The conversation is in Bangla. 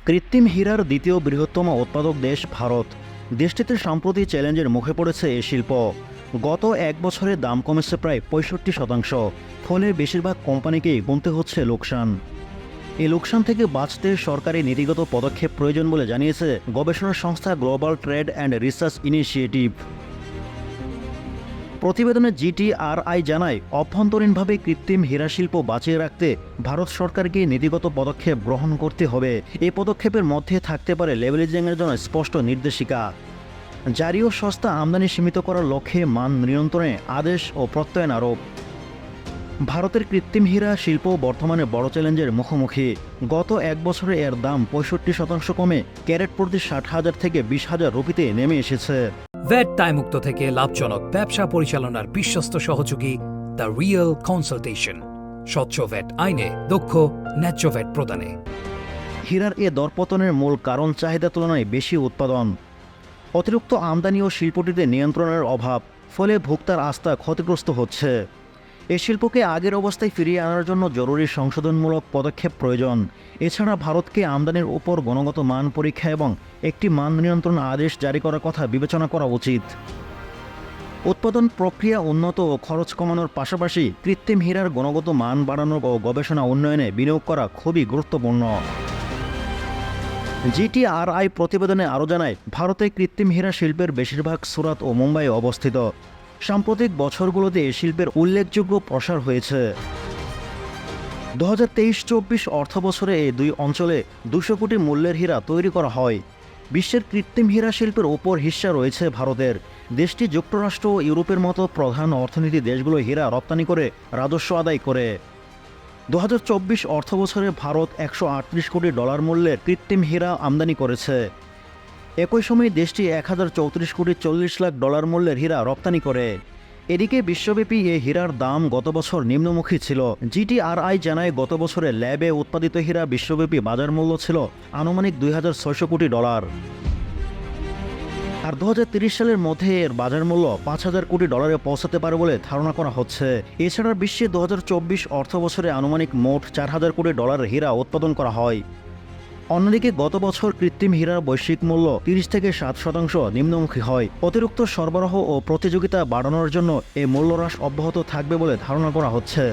কৃত্রিম হীরার দ্বিতীয় বৃহত্তম উৎপাদক দেশ ভারত। দেশটিতে সম্প্রতি চ্যালেঞ্জের মুখে পড়েছে এই শিল্প। গত এক বছরে দাম কমেছে প্রায় 65%, ফলে বেশিরভাগ কোম্পানিকেই গুনতে হচ্ছে লোকসান। এই লোকসান থেকে বাঁচতে সরকারি নীতিগত পদক্ষেপ প্রয়োজন বলে জানিয়েছে গবেষণা সংস্থা global trade and research initiative. প্রতিবেদনে জিটিআরআই জানায়, অভ্যন্তরীণভাবে কৃত্রিম হীরা শিল্প বাঁচিয়ে রাখতে ভারত সরকারকে নীতিগত পদক্ষেপ গ্রহণ করতে হবে। এই পদক্ষেপের মধ্যে থাকতে পারে লেবেলিংয়ের জন্য স্পষ্ট নির্দেশিকা, জারি ও সস্তা আমদানি সীমিত করার লক্ষ্যে মান নিয়ন্ত্রণে আদেশ ও প্রত্যয়ন আরোপ। ভারতের কৃত্রিম হীরা শিল্প বর্তমানে বড় চ্যালেঞ্জের মুখোমুখি। গত এক বছরে এর দাম 65% কমে ক্যারেট প্রতি 60,000 থেকে 20,000 রুপিতে নেমে এসেছে। ভ্যাট দায়মুক্ত থেকে লাভজনক ব্যবসা পরিচালনার বিশ্বস্ত সহযোগী দ্য রিয়েল কনসালটেশন। স্বচ্ছ ভ্যাট আইনে দক্ষ ন্যায্য ভ্যাট প্রদানে। হীরার এ দরপতনের মূল কারণ চাহিদা তুলনায় বেশি উৎপাদন, অতিরিক্ত আমদানি ও শিল্পটিতে নিয়ন্ত্রণের অভাব, ফলে ভোক্তার আস্থা ক্ষতিগ্রস্ত হচ্ছে। এই শিল্পকে আগের অবস্থায় ফিরিয়ে আনার জন্য জরুরি সংশোধনমূলক পদক্ষেপ প্রয়োজন। এছাড়া ভারতকে আমদানির উপর গুণগত মান পরীক্ষা এবং একটি মান নিয়ন্ত্রণ আদেশ জারি করার কথা বিবেচনা করা উচিত। উৎপাদন প্রক্রিয়া উন্নত ও খরচ কমানোর পাশাপাশি কৃত্রিম হীরার গুণগত মান বাড়ানো ও গবেষণা উন্নয়নে বিনিয়োগ করা খুবই গুরুত্বপূর্ণ। জিটিআরআই প্রতিবেদনে আরও জানায়, ভারতে কৃত্রিম হীরা শিল্পের বেশিরভাগ সুরাত ও মুম্বাইয়ে অবস্থিত। সাম্প্রতিক বছরগুলোতে এই শিল্পের উল্লেখযোগ্য প্রসার হয়েছে। 2023-24 অর্থবছরে এই দুই অঞ্চলে 200 কোটি মূল্যের হীরা তৈরি করা হয়। বিশ্বের কৃত্রিম হীরা শিল্পের ওপর হিস্সা রয়েছে ভারতের। দেশটি যুক্তরাষ্ট্র ও ইউরোপের মতো প্রধান অর্থনীতি দেশগুলো হীরা রপ্তানি করে রাজস্ব আদায় করে। 2024 অর্থবছরে ভারত $138 কোটি মূল্যের কৃত্রিম হীরা আমদানি করেছে। একই সময়ে দেশটি $1,034 কোটি 40 লাখ মূল্যের হীরা রপ্তানি করে। এদিকে বিশ্বব্যাপী এই হীরার দাম গত বছর নিম্নমুখী ছিল। জিটিআরআই জানায়, গত বছরে ল্যাবে উৎপাদিত হীরা বিশ্বব্যাপী বাজার মূল্য ছিল আনুমানিক $2,600 কোটি। আর 2030 সালের মধ্যে এর বাজার মূল্য $5,000 কোটি পৌঁছাতে পারে বলে ধারণা করা হচ্ছে। এছাড়া বিশ্বে 2024 অর্থবছরে আনুমানিক মোট $4,000 কোটি হীরা উৎপাদন করা হয়। অন্যদিকে গত বছর কৃত্রিম হীরার বৈশ্বিক মূল্য 30 থেকে 7% নিম্নমুখী হয়। অতিরিক্ত সরবরাহ ও প্রতিযোগিতা বাড়ানোর জন্য এই মূল্যহ্রাস অব্যাহত থাকবে বলে ধারণা করা হচ্ছে।